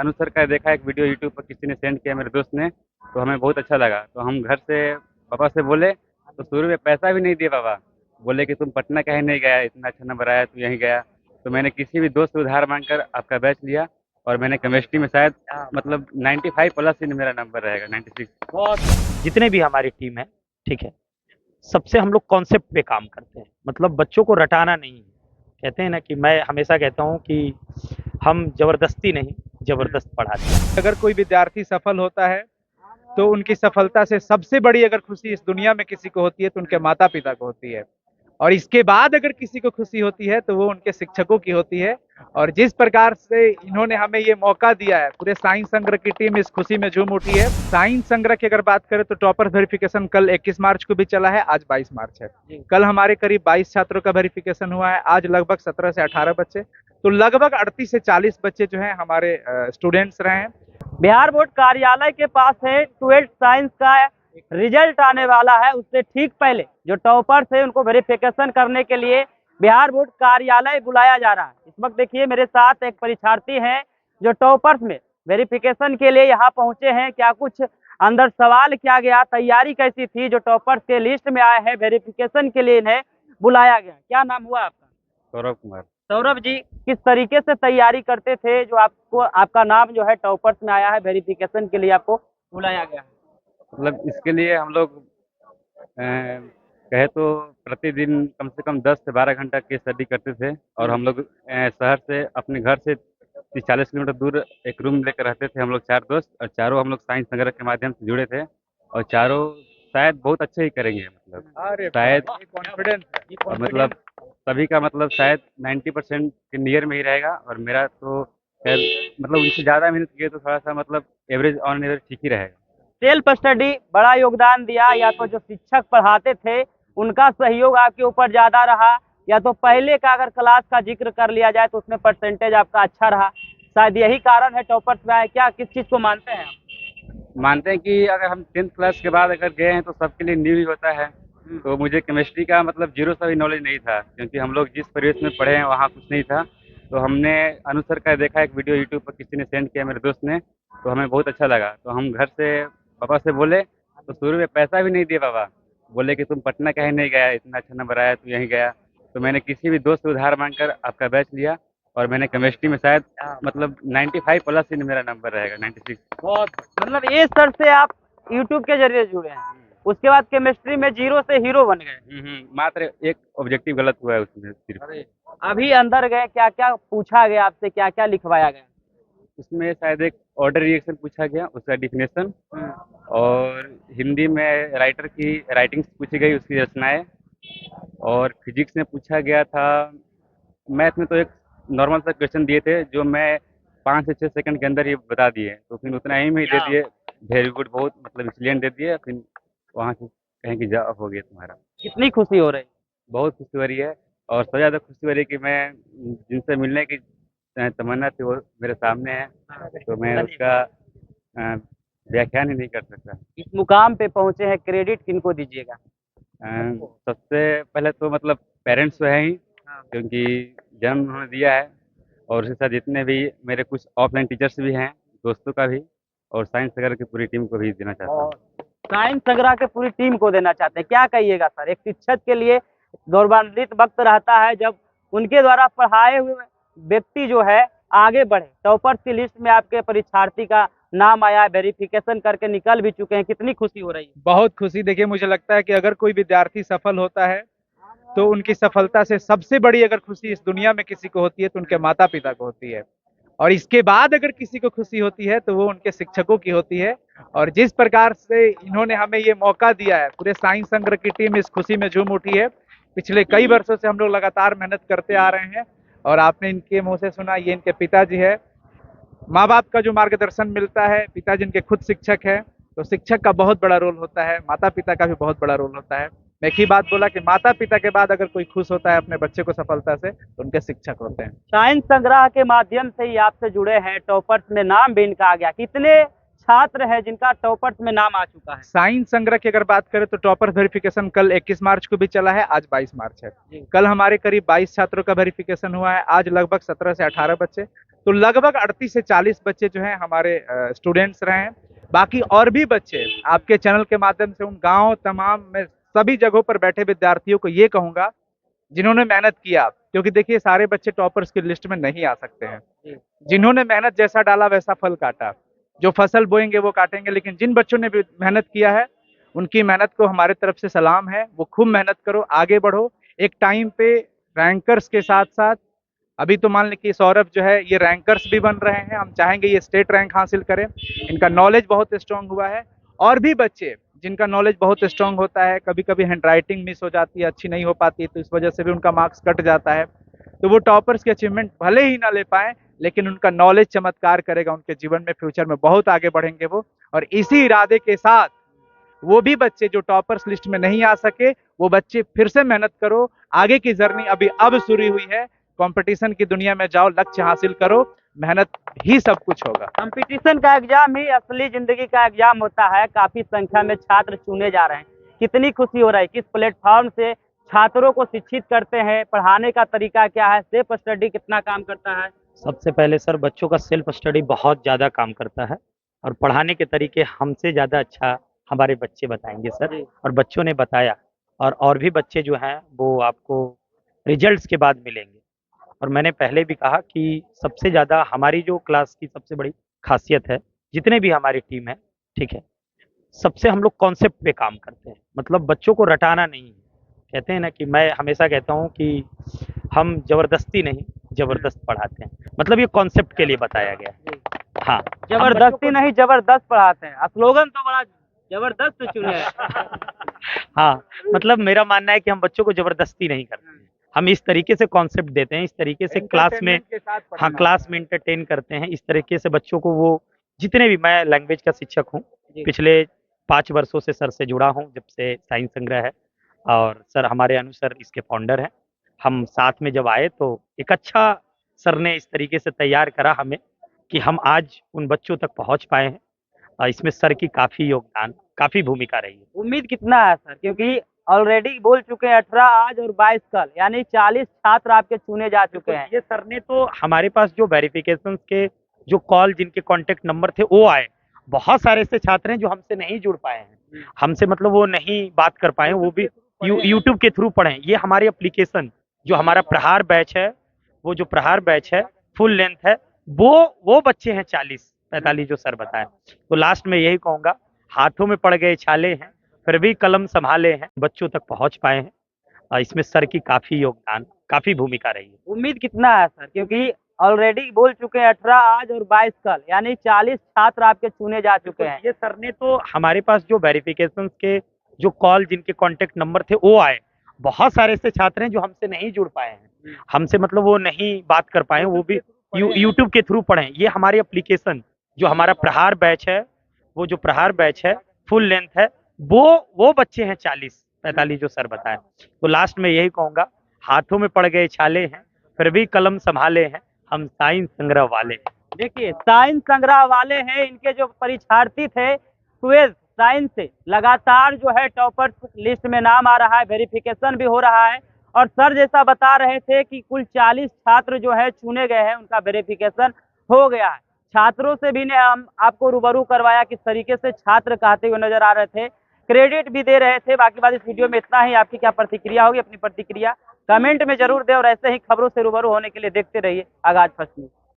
अनुज sir का देखा एक वीडियो यूट्यूब पर किसी ने सेंड किया मेरे दोस्त ने, तो हमें बहुत अच्छा लगा। तो हम घर से पापा से बोले, तो शुरू में पैसा भी नहीं दिए पापा। बोले कि तुम पटना काहे नहीं गया, इतना अच्छा नंबर आया तू यहीं गया। तो मैंने किसी भी दोस्त से उधार मांगकर आपका बैच लिया, और मैंने केमिस्ट्री में शायद मतलब 95 प्लस ही मेरा नंबर रहेगा, 96। बहुत जितने भी हमारी टीम है, ठीक है, सबसे हम लोग कॉन्सेप्ट पे काम करते हैं। मतलब बच्चों को रटाना नहीं है। कहते हैं ना कि मैं हमेशा कहता हूँ कि हम जबरदस्ती नहीं, जबरदस्त पढ़ाते हैं। अगर कोई विद्यार्थी सफल होता है तो उनकी सफलता से सबसे बड़ी अगर खुशी इस दुनिया में किसी को होती है तो उनके माता पिता को होती है, और इसके बाद अगर किसी को खुशी होती है तो वो उनके शिक्षकों की होती है। और जिस प्रकार से इन्होंने हमें ये मौका दिया है, पूरे साइंस संग्रह की टीम इस खुशी में झूम उठी है। साइंस संग्रह की अगर बात करें तो टॉपर वेरिफिकेशन कल 21 मार्च को भी चला है, आज 22 मार्च है। कल हमारे करीब 22 छात्रों का वेरिफिकेशन हुआ है, आज लगभग 17 से 18 बच्चे, तो लगभग 38 से 40 बच्चे जो हैं हमारे स्टूडेंट्स रहे हैं। बिहार बोर्ड कार्यालय के पास है 12th साइंस का रिजल्ट आने वाला है। उससे ठीक पहले जो टॉपर्स है उनको वेरिफिकेशन करने के लिए बिहार बोर्ड कार्यालय बुलाया जा रहा है। इस वक्त देखिए मेरे साथ एक परीक्षार्थी हैं जो टॉपर्स में वेरिफिकेशन के लिए यहाँ पहुंचे हैं। क्या कुछ अंदर सवाल किया गया, तैयारी कैसी थी, जो टॉपर्स के लिस्ट में आए हैं वेरिफिकेशन के लिए इन्हें बुलाया गया। क्या नाम हुआ आपका? सौरभ कुमार। सौरभ जी, किस तरीके से तैयारी करते थे जो आपको आपका नाम जो है टॉपर्स में आया है, वेरिफिकेशन के लिए आपको बुलाया गया है? मतलब इसके लिए हम लोग कहे तो प्रतिदिन कम से कम 10 से 12 घंटा की स्टडी करते थे, और हम लोग शहर से अपने घर से 30-40 किलोमीटर दूर एक रूम लेकर रहते थे हम लोग 4 दोस्त, और चारों हम लोग साइंस नगर के माध्यम से जुड़े थे, और चारों शायद बहुत अच्छे ही करेंगे, मतलब शायद कॉन्फिडेंस और मतलब सभी का मतलब शायद 90% के नियर में ही रहेगा, और मेरा तो खैर मतलब उनसे ज़्यादा मेहनत किए तो थोड़ा सा मतलब एवरेज ऑन एवरेज ठीक ही रहेगा। सेल्फ स्टडी बड़ा योगदान दिया, या तो जो शिक्षक पढ़ाते थे उनका सहयोग आपके ऊपर ज्यादा रहा, या तो पहले का अगर क्लास का जिक्र कर लिया जाए तो उसमें परसेंटेज आपका अच्छा रहा? शायद यही कारण है टॉपर्स में आए। क्या किस चीज को मानते हैं आप? मानते हैं कि अगर हम 10th क्लास के बाद अगर गए हैं तो सबके लिए न्यू ही होता है। तो मुझे केमिस्ट्री का मतलब जीरो सा भी नॉलेज नहीं था, क्योंकि हम लोग जिस परिवेश में पढ़े हैं वहाँ कुछ नहीं था। तो हमने अनुज सर का देखा एक वीडियो यूट्यूब पर किसी ने सेंड किया मेरे दोस्त ने, तो हमें बहुत अच्छा लगा। तो हम घर से पापा से बोले, तो शुरू में पैसा भी नहीं दिए पापा। बोले कि तुम पटना काहे नहीं गया, इतना अच्छा नंबर आया तू यहीं गया। तो मैंने किसी भी दोस्त से उधार मांगकर आपका बैच लिया, और मैंने केमिस्ट्री में शायद मतलब 95 प्लस ही मेरा नंबर रहेगा, 96। बहुत मतलब ये सर से आप यूट्यूब के जरिए जुड़े हैं, उसके बाद केमिस्ट्री में जीरो से हीरो बन गए। मात्र एक ऑब्जेक्टिव गलत हुआ है उसमें सिर्फ। अभी अंदर गए, क्या क्या पूछा गया आपसे, क्या क्या लिखवाया गया? उसमें शायद एक ऑर्डर रिएक्शन पूछा गया, उसका डिफिनेशन, और हिंदी में राइटर की राइटिंग्स पूछी गई, उसकी रचनाएं, और फिजिक्स में पूछा गया था। मैथ में तो एक नॉर्मल सा क्वेश्चन दिए थे जो मैं 5 से 6 सेकंड के अंदर ही बता दिए, तो फिर उतना ही में ही दे दिए। वेरी गुड, बहुत मतलब एक्सीलेंट दे दिए। फिर वहाँ से कहें कि जा हो गया तुम्हारा। कितनी खुशी हो रही? बहुत खुशी हो रही है, और सबसे ज़्यादा खुशी हो रही है कि मैं जिनसे मिलने की तमन्ना थी वो मेरे सामने है, तो मैं उसका अ, व्याख्यान ही नहीं कर सकता। इस मुकाम पे पहुंचे हैं, क्रेडिट किनको दीजिएगा? सबसे पहले तो मतलब पेरेंट्स तो हैं ही, क्योंकि जन्म उन्होंने दिया है, और उसके साथ जितने भी मेरे कुछ ऑफलाइन टीचर्स भी हैं, दोस्तों का भी, और साइंस वगैरह की पूरी टीम को भी देना चाहता हूँ। साइंस संग्रह के पूरी टीम को देना चाहते हैं, क्या कहिएगा सर? एक शिक्षक के लिए गौरवान्वित वक्त रहता है जब उनके द्वारा पढ़ाए हुए व्यक्ति जो है आगे बढ़े। टॉपर्स की लिस्ट में आपके परीक्षार्थी का नाम आया है, वेरिफिकेशन करके निकल भी चुके हैं, कितनी खुशी हो रही है? बहुत खुशी। देखिए, मुझे लगता है कि अगर कोई विद्यार्थी सफल होता है तो उनकी सफलता से सबसे बड़ी अगर खुशी इस दुनिया में किसी को होती है तो उनके माता पिता को होती है, और इसके बाद अगर किसी को खुशी होती है तो वो उनके शिक्षकों की होती है। और जिस प्रकार से इन्होंने हमें ये मौका दिया है, पूरे साइंस संग्रह की टीम इस खुशी में झूम उठी है। पिछले कई वर्षों से हम लोग लगातार मेहनत करते आ रहे हैं, और आपने इनके मुंह से सुना, ये इनके पिताजी है। माँ बाप का जो मार्गदर्शन मिलता है, पिताजी इनके खुद शिक्षक है, तो शिक्षक का बहुत बड़ा रोल होता है, माता पिता का भी बहुत बड़ा रोल होता है। मैं एक ही बात बोला कि माता पिता के बाद अगर कोई खुश होता है अपने बच्चे को सफलता से तो उनके शिक्षक होते हैं। साइंस संग्रह के माध्यम से ही आपसे जुड़े हैं, टॉपर्स में नाम भी इनका आ गया। कितने छात्र है जिनका टॉपर्स में नाम आ चुका है? साइंस संग्रह की अगर बात करें तो टॉपर वेरिफिकेशन कल 21 मार्च को भी चला है, आज 22 मार्च है। कल हमारे करीब 22 छात्रों का वेरिफिकेशन हुआ है, आज लगभग 17 से 18 बच्चे, तो लगभग 38 से 40 बच्चे जो हैं हमारे स्टूडेंट्स रहे हैं। बाकी और भी बच्चे आपके चैनल के माध्यम से उन गाँव तमाम में सभी जगहों पर बैठे विद्यार्थियों को ये कहूंगा जिन्होंने मेहनत किया, क्योंकि देखिए सारे बच्चे टॉपर्स की लिस्ट में नहीं आ सकते हैं। जिन्होंने मेहनत जैसा डाला वैसा फल काटा, जो फसल बोएंगे वो काटेंगे, लेकिन जिन बच्चों ने भी मेहनत किया है उनकी मेहनत को हमारे तरफ से सलाम है। वो खूब मेहनत करो, आगे बढ़ो। एक टाइम पे रैंकर्स के साथ साथ अभी तो मान लीजिए सौरभ जो है ये रैंकर्स भी बन रहे हैं, हम चाहेंगे ये स्टेट रैंक हासिल करें। इनका नॉलेज बहुत स्ट्रांग हुआ है। और भी बच्चे जिनका नॉलेज बहुत स्ट्रांग होता है, कभी कभी हैंड राइटिंग मिस हो जाती है, अच्छी नहीं हो पाती है, तो इस वजह से भी उनका मार्क्स कट जाता है। तो वो टॉपर्स की अचीवमेंट भले ही ना ले पाए, लेकिन उनका नॉलेज चमत्कार करेगा उनके जीवन में, फ्यूचर में बहुत आगे बढ़ेंगे वो। और इसी इरादे के साथ वो भी बच्चे जो टॉपर्स लिस्ट में नहीं आ सके, वो बच्चे फिर से मेहनत करो। आगे की जर्नी अभी अब शुरू हुई है। कंपटीशन की दुनिया में जाओ, लक्ष्य हासिल करो, मेहनत ही सब कुछ होगा। कंपटीशन का एग्जाम ही असली जिंदगी का एग्जाम होता है। काफी संख्या में छात्र चुने जा रहे हैं, कितनी खुशी हो रही है। किस प्लेटफॉर्म से छात्रों को शिक्षित करते हैं, पढ़ाने का तरीका क्या है, सेल्फ स्टडी कितना काम करता है? सबसे पहले सर बच्चों का सेल्फ स्टडी बहुत ज़्यादा काम करता है, और पढ़ाने के तरीके हमसे ज़्यादा अच्छा हमारे बच्चे बताएंगे सर, और बच्चों ने बताया। और भी बच्चे जो हैं वो आपको रिजल्ट्स के बाद मिलेंगे। और मैंने पहले भी कहा कि सबसे ज़्यादा हमारी जो क्लास की सबसे बड़ी खासियत है, जितने भी हमारी टीम है, ठीक है, सबसे हम लोग कॉन्सेप्ट पे काम करते हैं। मतलब बच्चों को रटाना नहीं है। कहते हैं ना कि मैं हमेशा कहता हूँ कि हम ज़बरदस्ती नहीं, ज़बरदस्त पढ़ाते हैं। मतलब ये कॉन्सेप्ट के लिए बताया गया है। हाँ, जबरदस्ती नहीं, जबरदस्त पढ़ाते हैं। स्लोगन तो बड़ा जबरदस्त चुने हैं। हाँ, मतलब मेरा मानना है कि हम बच्चों को ज़बरदस्ती नहीं करते हैं। हम इस तरीके से कॉन्सेप्ट देते हैं, इस तरीके से क्लास में, हाँ, क्लास में एंटरटेन करते हैं। इस तरीके से बच्चों को वो जितने भी, मैं लैंग्वेज का शिक्षक हूँ, पिछले 5 वर्षों से सर से जुड़ा हूँ, जब से साइंस संग्रह है, और सर हमारे अनु सर इसके फाउंडर हैं। हम साथ में जब आए तो एक अच्छा सर ने इस तरीके से तैयार करा हमें कि हम आज उन बच्चों तक पहुँच पाए हैं। इसमें सर की काफ़ी योगदान, काफ़ी भूमिका रही है। उम्मीद कितना है सर, क्योंकि ऑलरेडी बोल चुके हैं 18 आज और 22 कल, यानी 40 छात्र आपके चुने जा चुके हैं। ये सर ने तो हमारे पास जो वेरिफिकेशन के जो कॉल, जिनके कॉन्टेक्ट नंबर थे वो आए। बहुत सारे ऐसे छात्र हैं जो हमसे नहीं जुड़ पाए हैं, हमसे मतलब वो नहीं बात कर पाए, वो भी यूट्यूब के थ्रू पढ़े। ये हमारी एप्लीकेशन जो हमारा प्रहार बैच है, वो जो प्रहार बैच है फुल लेंथ है, वो बच्चे हैं 40-45 जो सर बताए। तो लास्ट में यही कहूँगा, हाथों में पड़ गए छाले हैं, फिर भी कलम संभाले हैं, बच्चों तक पहुँच पाए हैं। इसमें सर की काफ़ी योगदान, काफ़ी भूमिका रही है। उम्मीद कितना है सर, क्योंकि ऑलरेडी बोल चुके हैं 18 आज और 22 कल, यानी 40 छात्र आपके चुने जा चुके हैं। ये सर ने तो हमारे पास जो वेरिफिकेशन के जो कॉल, जिनके कॉन्टेक्ट नंबर थे वो आए। बहुत सारे ऐसे छात्र हैं जो हमसे नहीं जुड़ पाए हैं, हमसे मतलब वो नहीं बात कर पाए, वो भी यूट्यूब के थ्रू पढ़े। ये हमारी एप्लीकेशन जो हमारा प्रहार बैच है, वो जो प्रहार बैच है फुल लेंथ है, वो बच्चे हैं 40-45 जो सर बताए। तो लास्ट में यही कहूँगा, हाथों में पड़ गए छाले हैं, फिर भी कलम संभाले हैं, हम साइंस संग्रह वाले। देखिए, साइंस संग्रह वाले हैं। इनके जो परीक्षार्थी थे 12th साइंस से, लगातार जो है टॉपर लिस्ट में नाम आ रहा है, वेरिफिकेशन भी हो रहा है। और सर जैसा बता रहे थे कि कुल 40 छात्र जो है चुने गए हैं, उनका वेरिफिकेशन हो गया है। छात्रों से भी ने हम आपको रूबरू करवाया, किस तरीके से छात्र कहते हुए नजर आ रहे थे, क्रेडिट भी दे रहे थे। बाकी बात इस वीडियो में इतना ही। आपकी क्या प्रतिक्रिया होगी, अपनी प्रतिक्रिया कमेंट में जरूर दें, और ऐसे ही खबरों से रूबरू होने के लिए देखते रहिए आगाज फर्स्ट न्यूज।